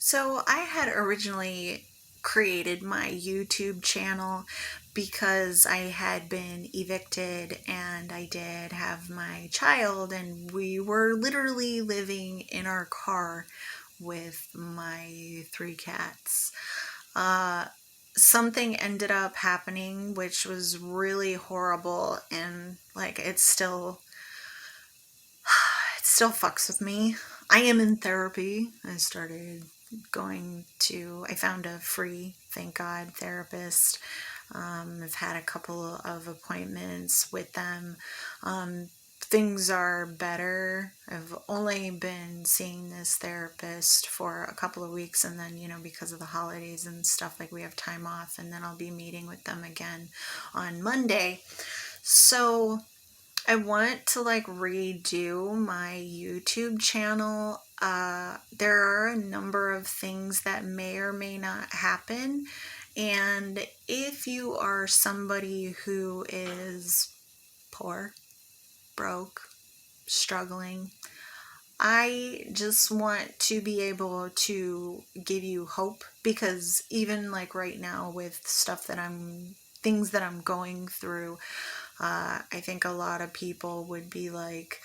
So I had originally created my YouTube channel because I had been evicted and I did have my child, and we were literally living in our car with my three cats. Uh, Something ended up happening which was really horrible, and like it still fucks with me. I am in therapy. I found a free, thank God, therapist. I've had a couple of appointments with them. Things are better. I've only been seeing this therapist for a couple of weeks, and then, because of the holidays and stuff, like we have time off, and then I'll be meeting with them again on Monday. So I want to redo my YouTube channel. There are a number of things that may or may not happen. And if you are somebody who is poor, broke, struggling, I just want to be able to give you hope, because even like right now with things that I'm going through, I think a lot of people would be like,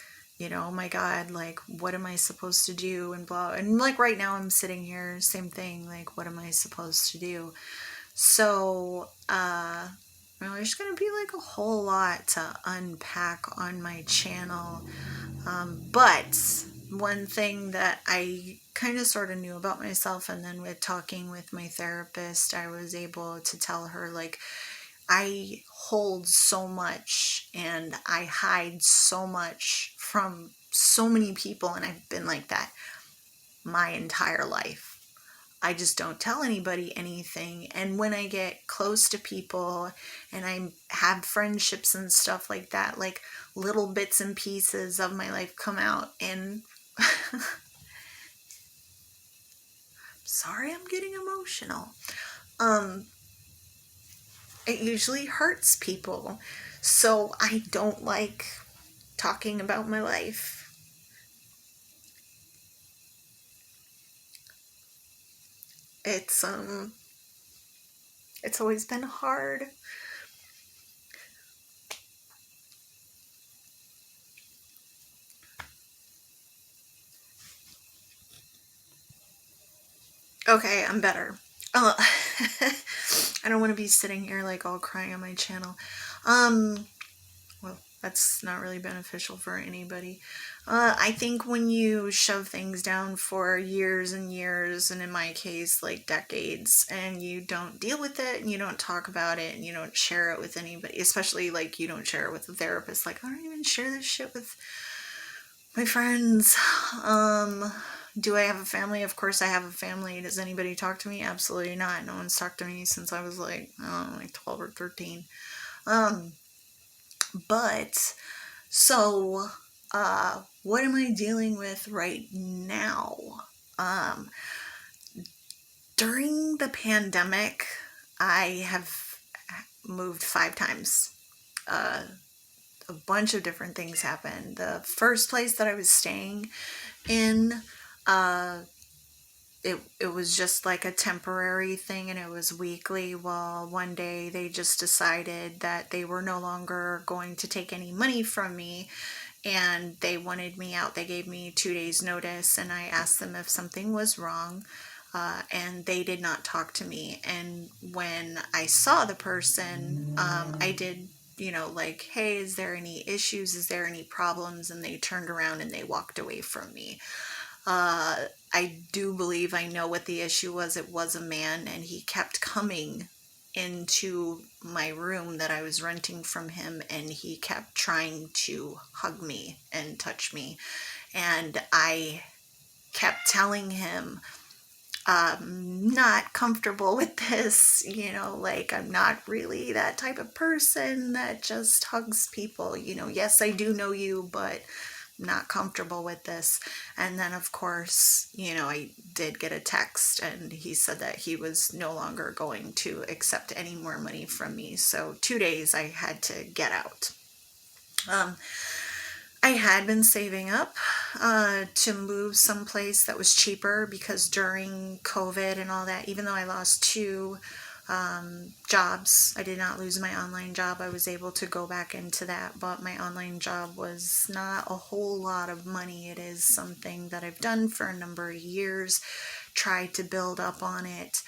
oh my God, like, what am I supposed to do? And blah. And like right now I'm sitting here, same thing, like, what am I supposed to do? So, there's going to be like a whole lot to unpack on my channel. But one thing that I kind of sort of knew about myself, and then with talking with my therapist, I was able to tell her, like, I hold so much and I hide so much from so many people, and I've been like that my entire life. I just don't tell anybody anything. And when I get close to people and I have friendships and stuff like that, like little bits and pieces of my life come out. And sorry, I'm getting emotional. It usually hurts people. So I don't like talking about my life. It's it's always been hard. Okay, I'm better. Uh, I don't want to be sitting here like all crying on my channel. Um, well, that's not really beneficial for anybody. I think when you shove things down for years and years, and in my case, like decades, and you don't deal with it, and you don't talk about it, and you don't share it with anybody, especially like you don't share it with a therapist. Like, I don't even share this shit with my friends. Do I have a family? Of course I have a family. Does anybody talk to me? Absolutely not. No one's talked to me since I was like, I don't know, like 12 or 13. Um, but so, what am I dealing with right now? Um, During the pandemic, I have moved 5 times. A bunch of different things happened. The first place that I was staying in, uh, it was just like a temporary thing, and it was weekly. Well, one day they just decided that they were no longer going to take any money from me, and they wanted me out. They gave me 2 days notice, and I asked them if something was wrong, and they did not talk to me. And when I saw the person, I did, like, hey, is there any issues? Is there any problems? And they turned around and they walked away from me. I do believe I know what the issue was. It was a man, and he kept coming into my room that I was renting from him, and he kept trying to hug me and touch me. And I kept telling him, I'm not comfortable with this, like, I'm not really that type of person that just hugs people. Yes, I do know you, but not comfortable with this. And then, of course, I did get a text, and he said that he was no longer going to accept any more money from me. So 2 days I had to get out. I had been saving up to move someplace that was cheaper because during COVID and all that, even though I lost two jobs, I did not lose my online job. I was able to go back into that, but my online job was not a whole lot of money. It is something that I've done for a number of years, tried to build up on it.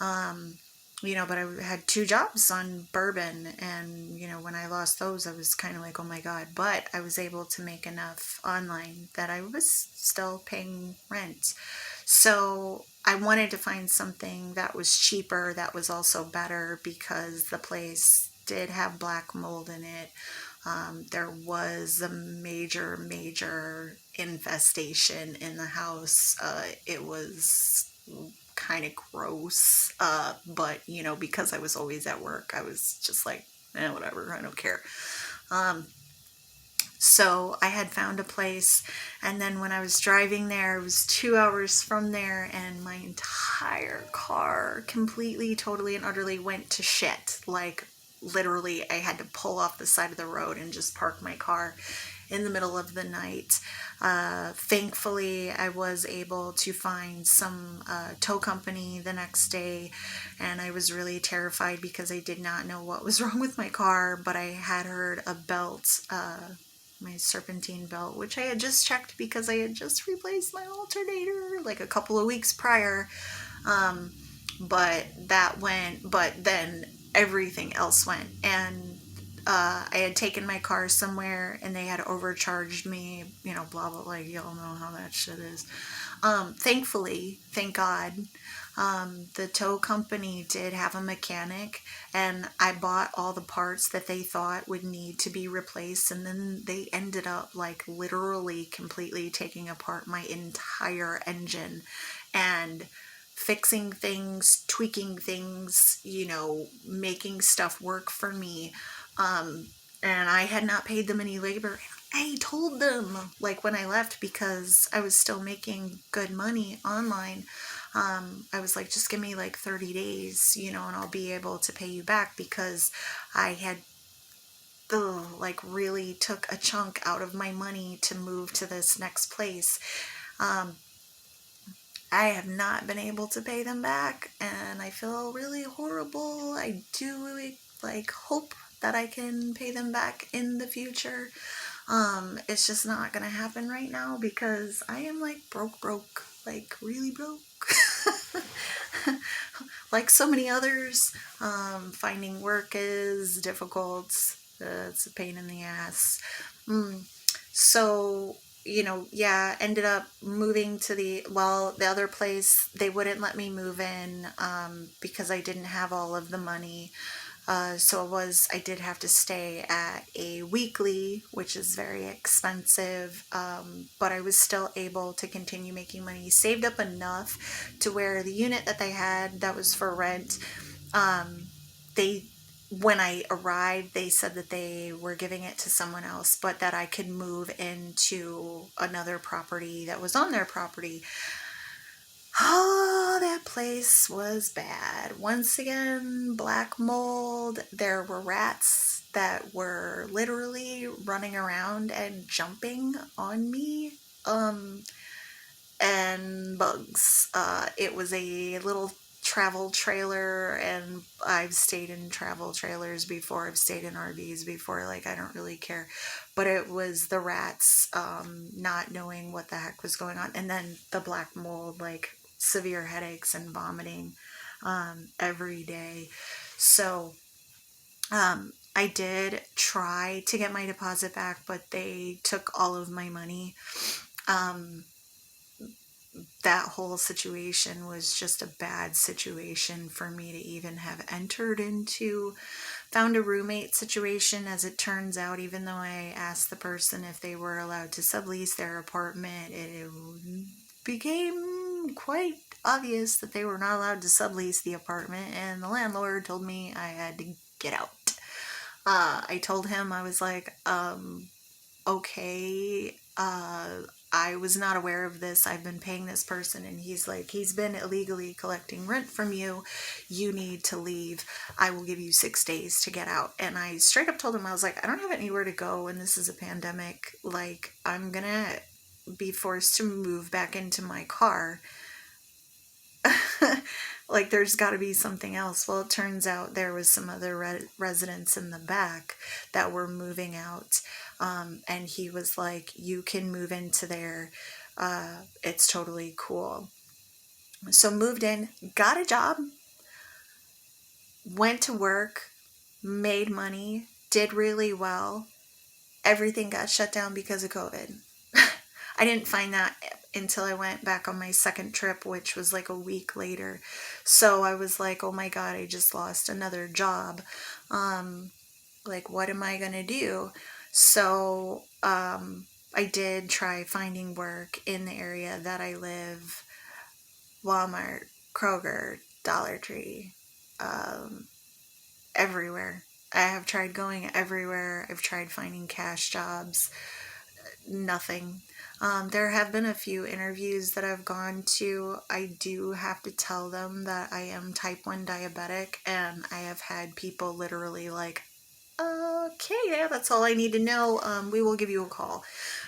But I had two jobs on bourbon, and when I lost those, I was kind of like, oh my God. But I was able to make enough online that I was still paying rent. So I wanted to find something that was cheaper, that was also better, because the place did have black mold in it. There was a major infestation in the house. It was kind of gross, but because I was always at work, I was just like, whatever, I don't care. So I had found a place, and then when I was driving there, it was 2 hours from there, and my entire car completely, totally, and utterly went to shit. Like, literally, I had to pull off the side of the road and just park my car in the middle of the night. Thankfully, I was able to find some tow company the next day, and I was really terrified because I did not know what was wrong with my car, but I had heard a belt, my serpentine belt, which I had just checked because I had just replaced my alternator like a couple of weeks prior. But that went, but then everything else went. And I had taken my car somewhere and they had overcharged me, blah, blah, like, y'all know how that shit is. Thankfully, thank God, the tow company did have a mechanic, and I bought all the parts that they thought would need to be replaced, and then they ended up like literally completely taking apart my entire engine and fixing things, tweaking things, making stuff work for me. And I had not paid them any labor. I told them, like, when I left, because I was still making good money online. I was like, just give me like 30 days, and I'll be able to pay you back, because I had really took a chunk out of my money to move to this next place. I have not been able to pay them back, and I feel really horrible. I do hope that I can pay them back in the future. It's just not gonna happen right now because I am like broke, like really broke. Like so many others, finding work is difficult. It's a pain in the ass. So, ended up moving to the other place. They wouldn't let me move in because I didn't have all of the money. So I did have to stay at a weekly, which is very expensive, but I was still able to continue making money. Saved up enough to where the unit that they had that was for rent, when I arrived, they said that they were giving it to someone else, but that I could move into another property that was on their property. Oh, that place was bad. Once again, black mold. There were rats that were literally running around and jumping on me. And bugs. It was a little travel trailer, and I've stayed in travel trailers before. I've stayed in RVs before. Like, I don't really care. But it was the rats, not knowing what the heck was going on. And then the black mold, like severe headaches and vomiting every day. So I did try to get my deposit back, but they took all of my money. That whole situation was just a bad situation for me to even have entered into. Found a roommate situation, as it turns out, even though I asked the person if they were allowed to sublease their apartment, it became quite obvious that they were not allowed to sublease the apartment, and the landlord told me I had to get out. I told him, I was like, okay, I was not aware of this. I've been paying this person, and he's like, he's been illegally collecting rent from you. You need to leave. I will give you 6 days to get out. And I straight up told him, I was like, I don't have anywhere to go, and this is a pandemic. Like, I'm gonna be forced to move back into my car. Like, there's got to be something else. Well, it turns out there was some other residents in the back that were moving out, and he was like, you can move into there, it's totally cool. So moved in, got a job, went to work, made money, did really well. Everything got shut down because of COVID. I didn't find that until I went back on my second trip, which was like a week later. So I was like, oh my God, I just lost another job. Like, what am I going to do? So I did try finding work in the area that I live. Walmart, Kroger, Dollar Tree, everywhere. I have tried going everywhere. I've tried finding cash jobs. Nothing. There have been a few interviews that I've gone to. I do have to tell them that I am type 1 diabetic, and I have had people literally like, okay, yeah, that's all I need to know. We will give you a call.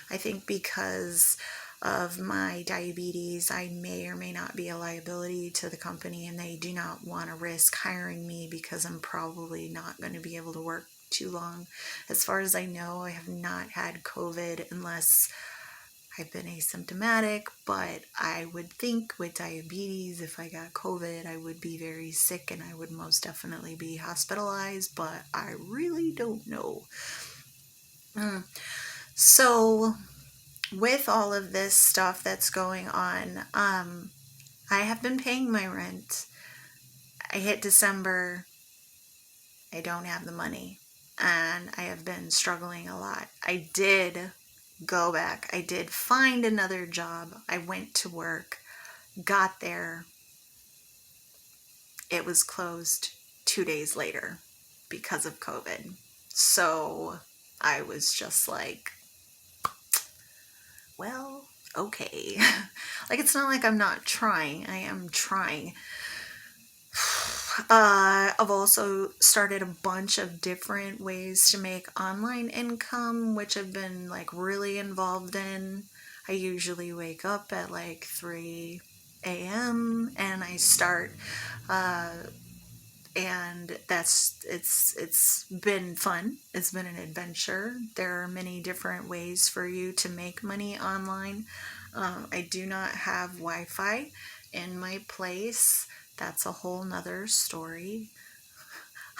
I think because of my diabetes, I may or may not be a liability to the company, and they do not want to risk hiring me because I'm probably not going to be able to work too long. As far as I know, I have not had COVID unless I've been asymptomatic, but I would think with diabetes, if I got COVID, I would be very sick and I would most definitely be hospitalized, but I really don't know. So with all of this stuff that's going on, I have been paying my rent. I hit December, I don't have the money, and I have been struggling a lot. I did go back. I did find another job. I went to work, got there. It was closed 2 days later because of COVID. So I was just like, well, okay. Like, it's not like I'm not trying. I am trying. I've also started a bunch of different ways to make online income, which I've been like really involved in. I usually wake up at like 3 a.m. and I start, and it's been fun. It's been an adventure. There are many different ways for you to make money online. I do not have Wi-Fi in my place. That's a whole nother story.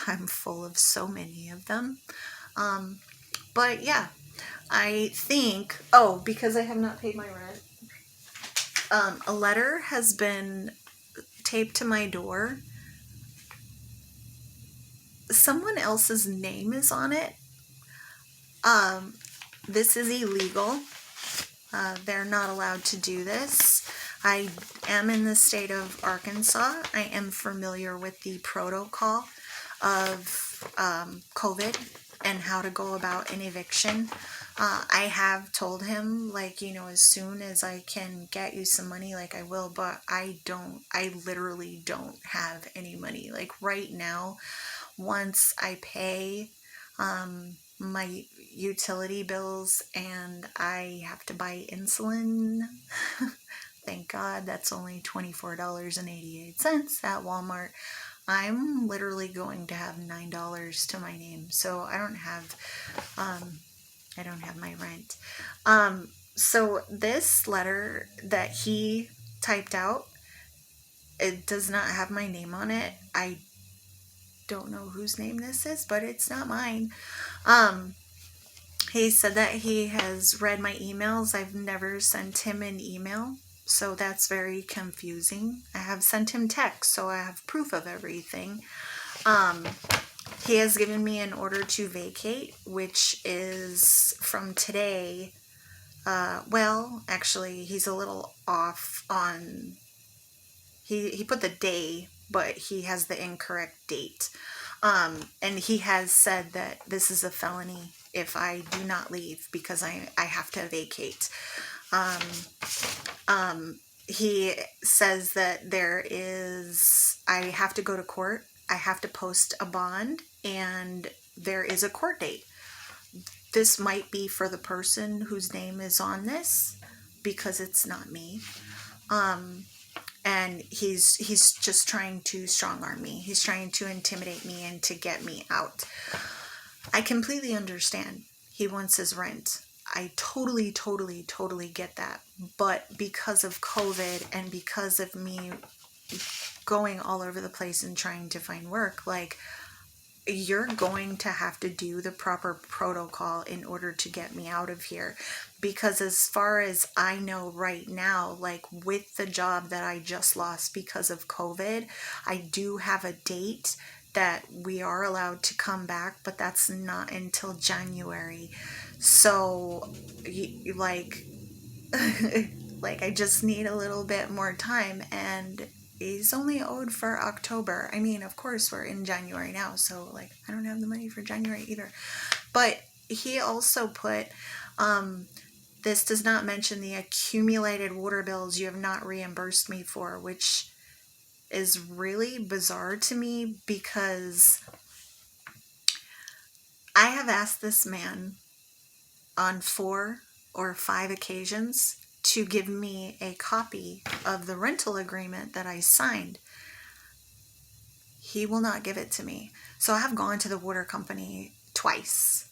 I'm full of so many of them. But yeah, I think, oh, because I have not paid my rent, a letter has been taped to my door. Someone else's name is on it. This is illegal. They're not allowed to do this. I am in the state of Arkansas. I am familiar with the protocol of COVID and how to go about an eviction. I have told him, like, you know, as soon as I can get you some money, like, I will, but I literally don't have any money. Like, right now, once I pay my utility bills and I have to buy insulin, thank God that's only $24.88 at Walmart, I'm literally going to have $9 to my name. So I don't have my rent. So this letter that he typed out, it does not have my name on it. I don't know whose name this is, but it's not mine. He said that he has read my emails. I've never sent him an email, so that's very confusing. I have sent him text, so I have proof of everything. He has given me an order to vacate, which is from today. Well, actually, he's a little off on, he put the day, but he has the incorrect date. And he has said that this is a felony if I do not leave because I have to vacate. He says that I have to go to court, I have to post a bond, and there is a court date. This might be for the person whose name is on this, because it's not me. And he's just trying to strong arm me. He's trying to intimidate me and to get me out. I completely understand. He wants his rent. I totally get that. But because of COVID and because of me going all over the place and trying to find work, like, you're going to have to do the proper protocol in order to get me out of here. Because as far as I know right now, like with the job that I just lost because of COVID, I do have a date that we are allowed to come back, but that's not until January. So, like, like, I just need a little bit more time, and he's only owed for October. I mean, of course, we're in January now, so, like, I don't have the money for January either. But he also put, this does not mention the accumulated water bills you have not reimbursed me for, which is really bizarre to me, because I have asked this man on 4 or 5 occasions to give me a copy of the rental agreement that I signed. He will not give it to me. So I have gone to the water company twice.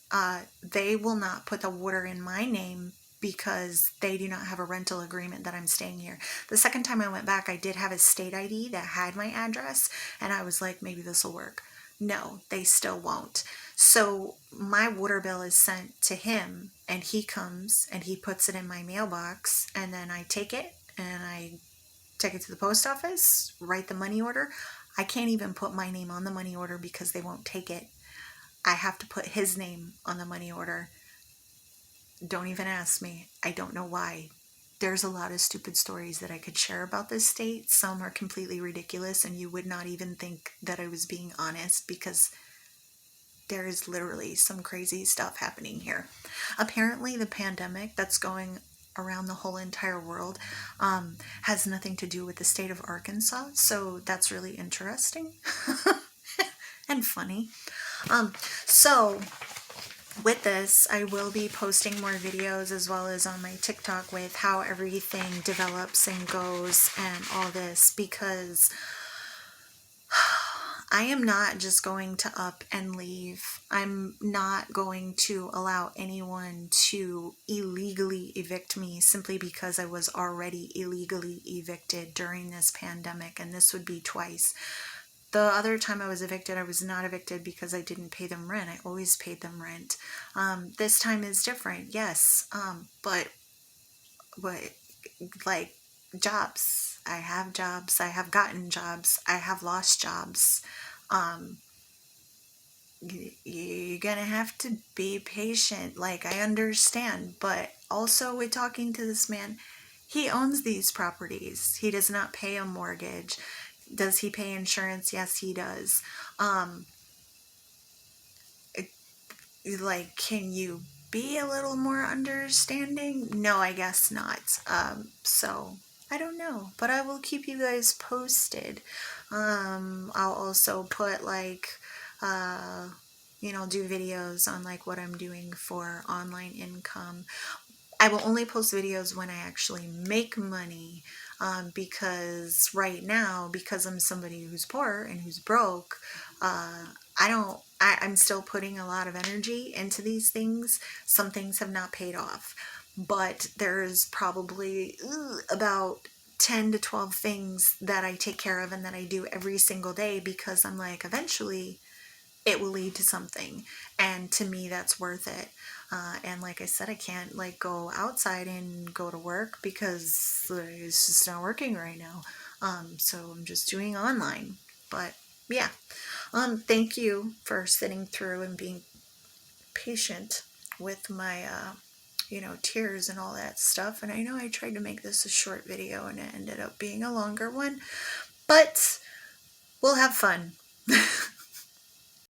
They will not put the water in my name because they do not have a rental agreement that I'm staying here. The second time I went back, I did have a state ID that had my address, and I was like, maybe this will work. No, they still won't. So my water bill is sent to him, and he comes and he puts it in my mailbox, and then I take it and I take it to the post office, write the money order. I can't even put my name on the money order because they won't take it. I have to put his name on the money order. Don't even ask me. I don't know why. There's a lot of stupid stories that I could share about this state. Some are completely ridiculous, and you would not even think that I was being honest, because there is literally some crazy stuff happening here. Apparently, the pandemic that's going around the whole entire world has nothing to do with the state of Arkansas, so that's really interesting and funny. So with this, I will be posting more videos as well as on my TikTok with how everything develops and goes and all this, because I am not just going to up and leave. I'm not going to allow anyone to illegally evict me simply because I was already illegally evicted during this pandemic, and this would be twice. The other time I was evicted, I was not evicted because I didn't pay them rent. I always paid them rent. This time is different, yes, but like, jobs. I have jobs. I have gotten jobs. I have lost jobs. You're gonna have to be patient. Like, I understand, but also with talking to this man, he owns these properties. He does not pay a mortgage. Does he pay insurance? Yes, he does. Like, can you be a little more understanding? No, I guess not. So I don't know, but I will keep you guys posted. I'll also put, like, do videos on, like, what I'm doing for online income. I will only post videos when I actually make money, because right now, because I'm somebody who's poor and who's broke, I'm still putting a lot of energy into these things. Some things have not paid off, but there's probably about 10 to 12 things that I take care of and that I do every single day, because I'm like, eventually it will lead to something, and to me that's worth it. And like I said, I can't, like, go outside and go to work because it's just not working right now. So I'm just doing online. But yeah, thank you for sitting through and being patient with my tears and all that stuff. And I know I tried to make this a short video and it ended up being a longer one, but we'll have fun.